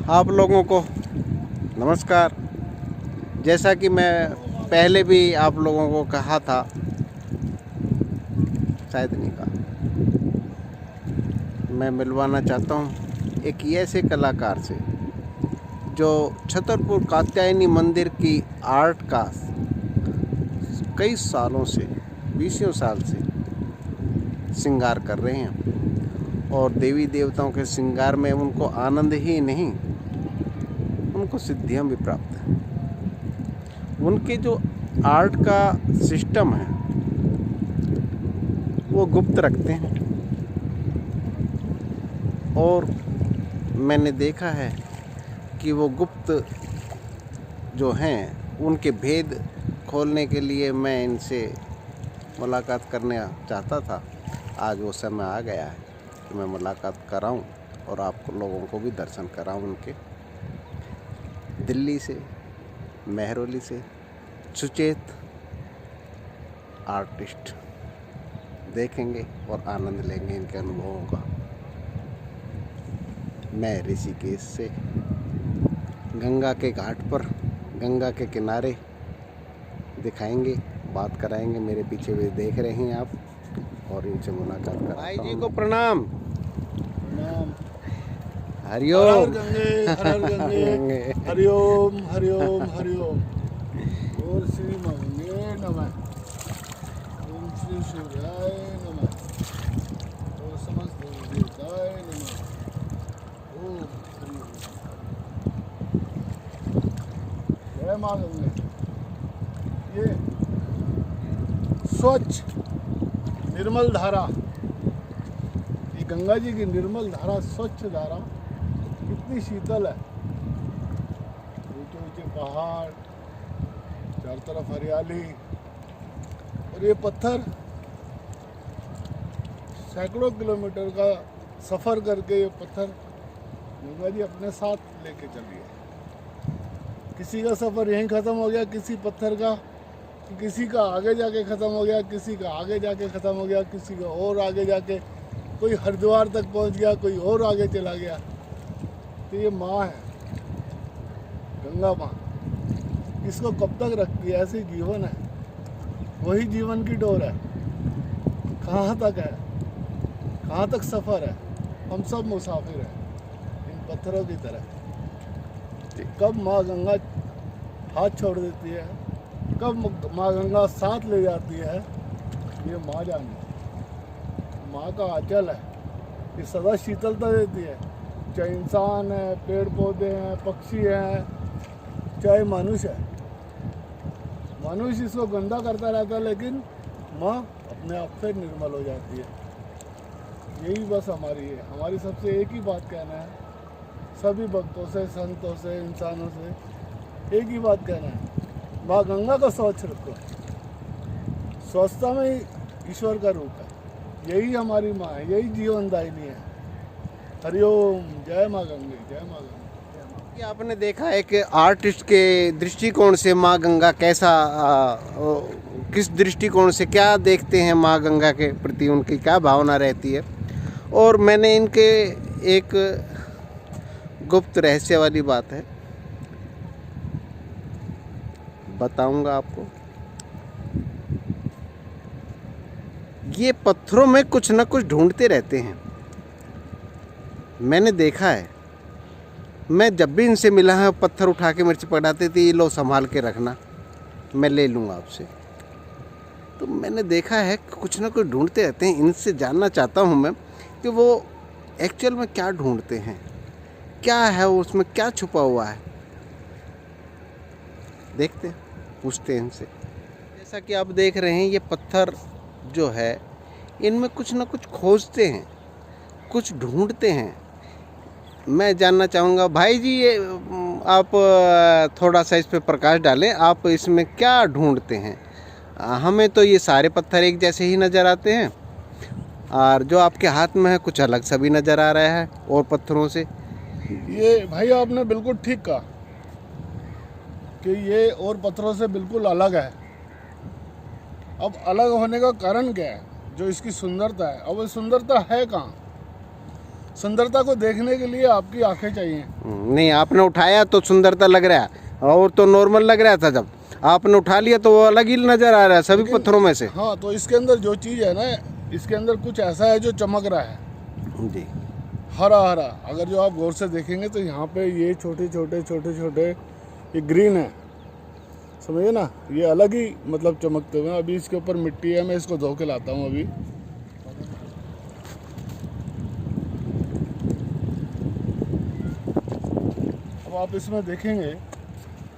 आप लोगों को नमस्कार। जैसा कि मैं पहले भी आप लोगों को कहा था, शायद नहीं कहा, मैं मिलवाना चाहता हूँ एक ऐसे कलाकार से जो छतरपुर कात्यायनी मंदिर की आर्ट का कई सालों से, 20 साल से श्रृंगार कर रहे हैं और देवी देवताओं के श्रृंगार में उनको आनंद ही नहीं, उनको सिद्धियां भी प्राप्त हैं। उनके जो आर्ट का सिस्टम है वो गुप्त रखते हैं और मैंने देखा है कि वो गुप्त जो हैं उनके भेद खोलने के लिए मैं इनसे मुलाकात करने चाहता था। आज वो समय आ गया है कि मैं मुलाकात कराऊं और आप लोगों को भी दर्शन कराऊं उनके। दिल्ली से, मेहरौली से सुचेत आर्टिस्ट देखेंगे और आनंद लेंगे इनके अनुभवों का। मैं ऋषिकेश से गंगा के घाट पर, गंगा के किनारे दिखाएंगे, बात कराएंगे। मेरे पीछे भी देख रहे हैं आप, और इनसे मुलाकात कर। भाई जी को प्रणाम। हरिओम गंगे हरिओम हरिओम हरिओम। और श्री मंगे नमः। ओम श्री सूर्याय नमः। और समस्त देवताय नमः। ओम हरिओम। जय मां गंगे। ये स्वच्छ निर्मल धारा, ये गंगा जी की निर्मल धारा, स्वच्छ धारा कितनी शीतल है। ऊंचे ऊंचे पहाड़, चारों तरफ हरियाली, और ये पत्थर सैकड़ों किलोमीटर का सफ़र करके ये पत्थर गंगा जी अपने साथ लेके चली है। किसी का सफ़र यहीं ख़त्म हो गया, किसी पत्थर का, किसी का आगे जाके ख़त्म हो गया, किसी का आगे जाके ख़त्म हो गया, किसी का और आगे जाके, कोई हरिद्वार तक पहुंच गया, कोई और आगे चला गया। तो ये माँ है, गंगा माँ, इसको कब तक रखती है? ऐसे जीवन है, वही जीवन की डोर है। कहाँ तक है, कहाँ तक सफ़र है? हम सब मुसाफिर हैं इन पत्थरों की तरह। कब माँ गंगा हाथ छोड़ देती है, कब माँ गंगा साथ ले जाती है, ये माँ जाने। माँ का आंचल है, ये सदा शीतलता देती है। चाहे इंसान है, पेड़ पौधे हैं, पक्षी हैं, चाहे मनुष्य है। मनुष्य इसको गंदा करता रहता है, लेकिन माँ अपने आप से निर्मल हो जाती है। यही बस हमारी है, हमारी सबसे एक ही बात कहना है, सभी भक्तों से, संतों से, इंसानों से एक ही बात कहना है, माँ गंगा को स्वच्छ रखो। स्वच्छता में ही ईश्वर का रूप है। यही हमारी माँ है, यही जीवनदायिनी है। हरिओम। जय माँ गंगे, जय माँ गंगे। ये आपने देखा है कि आर्टिस्ट के दृष्टिकोण से माँ गंगा कैसा, किस दृष्टिकोण से क्या देखते हैं माँ गंगा के प्रति, उनकी क्या भावना रहती है। और मैंने इनके एक गुप्त रहस्य वाली बात है, बताऊंगा आपको। ये पत्थरों में कुछ न कुछ ढूंढते रहते हैं, मैंने देखा है। मैं जब भी इनसे मिला है, पत्थर उठा के मेरे से पकड़ाते थे, ये लो संभाल के रखना, मैं ले लूँगा आपसे। तो मैंने देखा है कि कुछ ना कुछ ढूंढते रहते हैं। इनसे जानना चाहता हूँ मैं कि वो एक्चुअल में क्या ढूंढते हैं, क्या है उसमें, क्या छुपा हुआ है। देखते हैं, पूछते हैं इनसे। जैसा कि आप देख रहे हैं, ये पत्थर जो है, इनमें कुछ ना कुछ खोजते हैं, कुछ ढूंढते हैं। मैं जानना चाहूँगा, भाई जी ये आप थोड़ा सा इस पे प्रकाश डालें, आप इसमें क्या ढूंढते हैं? हमें तो ये सारे पत्थर एक जैसे ही नज़र आते हैं, और जो आपके हाथ में है कुछ अलग सा भी नज़र आ रहा है और पत्थरों से। ये भाई आपने बिल्कुल ठीक कहा कि ये और पत्थरों से बिल्कुल अलग है। अब अलग होने का कारण क्या है? जो इसकी सुंदरता है। अब वो सुंदरता है कहाँ? सुंदरता को देखने के लिए आपकी आंखें चाहिए। नहीं, आपने उठाया तो सुंदरता लग रहा है, और तो नॉर्मल लग रहा था। जब आपने उठा लिया तो वो अलग ही नज़र आ रहा है सभी पत्थरों में से। हाँ, तो इसके अंदर जो चीज़ है ना, इसके अंदर कुछ ऐसा है जो चमक रहा है जी। हरा हरा। अगर जो आप गौर से देखेंगे तो यहाँ पे ये छोटे छोटे ये ग्रीन है, समझिए ना, ये अलग ही मतलब चमकते हुए। अभी इसके ऊपर मिट्टी है, मैं इसको धो के लाता हूँ अभी। अब आप इसमें देखेंगे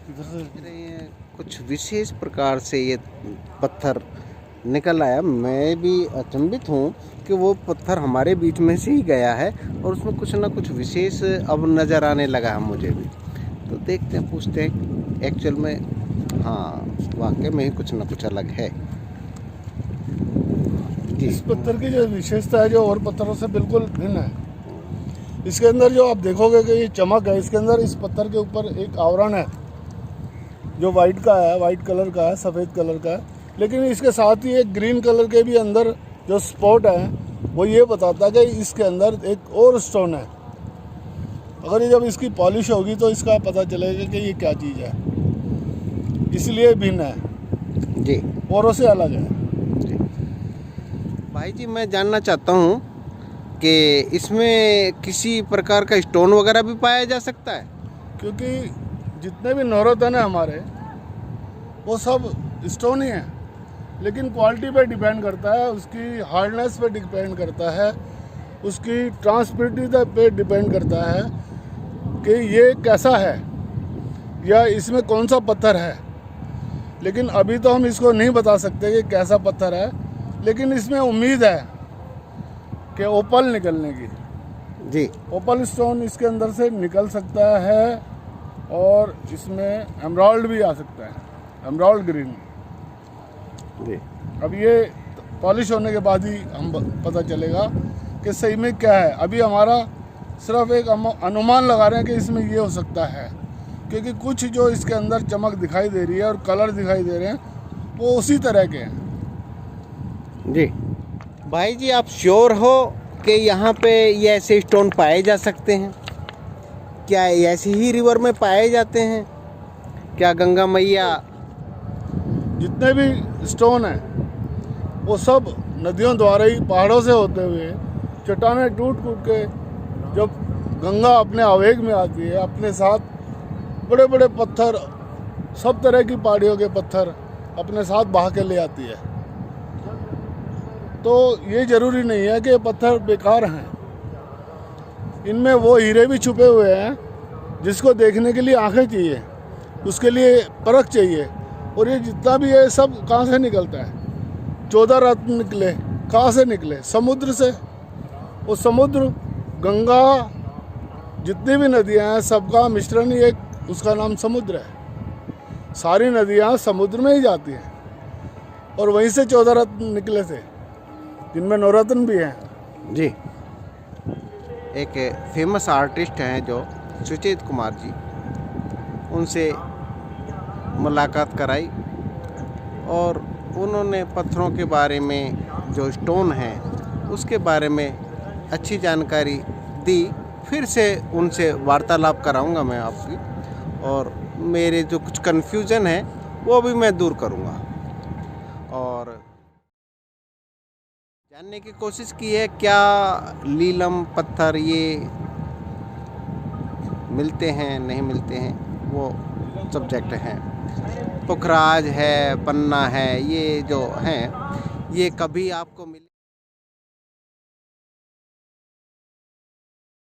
इधर से कुछ विशेष प्रकार से ये पत्थर निकल आया। मैं भी अचंभित हूँ कि वो पत्थर हमारे बीच में से ही गया है, और उसमें कुछ ना कुछ विशेष अब नज़र आने लगा है मुझे भी। तो देखते हैं, पूछते हैं एक्चुअल में। हाँ, वाकई में ही कुछ ना कुछ अलग है जी। इस पत्थर की जो विशेषता है, जो और पत्थरों से बिल्कुल भिन्न है। इसके अंदर जो आप देखोगे कि ये चमक है, इसके अंदर इस पत्थर के ऊपर एक आवरण है जो वाइट का है, वाइट कलर का है, सफ़ेद कलर का है। लेकिन इसके साथ ही एक ग्रीन कलर के भी अंदर जो स्पॉट है, वो ये बताता है कि इसके अंदर एक और स्टोन है। अगर ये जब इसकी पॉलिश होगी तो इसका पता चलेगा कि ये क्या चीज़ है, इसलिए भिन्न है जी, औरों से अलग है जी। भाई जी, मैं जानना चाहता हूँ कि इसमें किसी प्रकार का स्टोन वगैरह भी पाया जा सकता है? क्योंकि जितने भी नवरत्न है हमारे, वो सब स्टोन ही हैं, लेकिन क्वालिटी पे डिपेंड करता है, उसकी हार्डनेस पे डिपेंड करता है, उसकी ट्रांसपेरेंसी पे डिपेंड करता है कि ये कैसा है या इसमें कौन सा पत्थर है। लेकिन अभी तो हम इसको नहीं बता सकते कि कैसा पत्थर है, लेकिन इसमें उम्मीद है कि ओपल निकलने की। जी, ओपल स्टोन इसके अंदर से निकल सकता है, और इसमें एमराल्ड भी आ सकता है, एमराल्ड ग्रीन जी। अब ये पॉलिश होने के बाद ही हम पता चलेगा कि सही में क्या है। अभी हमारा सिर्फ एक अनुमान लगा रहे हैं कि इसमें ये हो सकता है, क्योंकि कुछ जो इसके अंदर चमक दिखाई दे रही है और कलर दिखाई दे रहे हैं, वो उसी तरह के हैं जी। भाई जी, आप श्योर हो कि यहाँ पे ये ऐसे स्टोन पाए जा सकते हैं? क्या ऐसी ही रिवर में पाए जाते हैं? क्या गंगा मैया? जितने भी स्टोन हैं वो सब नदियों द्वारा ही, पहाड़ों से होते हुए, चट्टानें टूट के जब गंगा अपने आवेग में आती है, अपने साथ बड़े बड़े पत्थर, सब तरह की पहाड़ियों के पत्थर अपने साथ बहा के ले आती है। तो ये ज़रूरी नहीं है कि ये पत्थर बेकार हैं, इनमें वो हीरे भी छुपे हुए हैं जिसको देखने के लिए आंखें चाहिए, उसके लिए परख चाहिए। और ये जितना भी है सब कहाँ से निकलता है? 14 रत्न निकले, कहाँ से निकले? समुद्र से। वो समुद्र, गंगा, जितनी भी नदियाँ हैं, सबका मिश्रण ही एक, उसका नाम समुद्र है। सारी नदियाँ समुद्र में ही जाती हैं, और वहीं से 14 रत्न निकले थे, जिनमें नवरत्न भी हैं जी। एक फेमस आर्टिस्ट हैं जो सुचेत कुमार जी, उनसे मुलाकात कराई, और उन्होंने पत्थरों के बारे में, जो स्टोन है उसके बारे में अच्छी जानकारी दी। फिर से उनसे वार्तालाप कराऊंगा मैं आपकी, और मेरे जो कुछ कन्फ्यूज़न है वो भी मैं दूर करूंगा, और जानने की कोशिश की है क्या लीलम पत्थर ये मिलते हैं नहीं मिलते हैं, वो सब्जेक्ट हैं। पुखराज है, पन्ना है, ये जो हैं ये कभी आपको मिले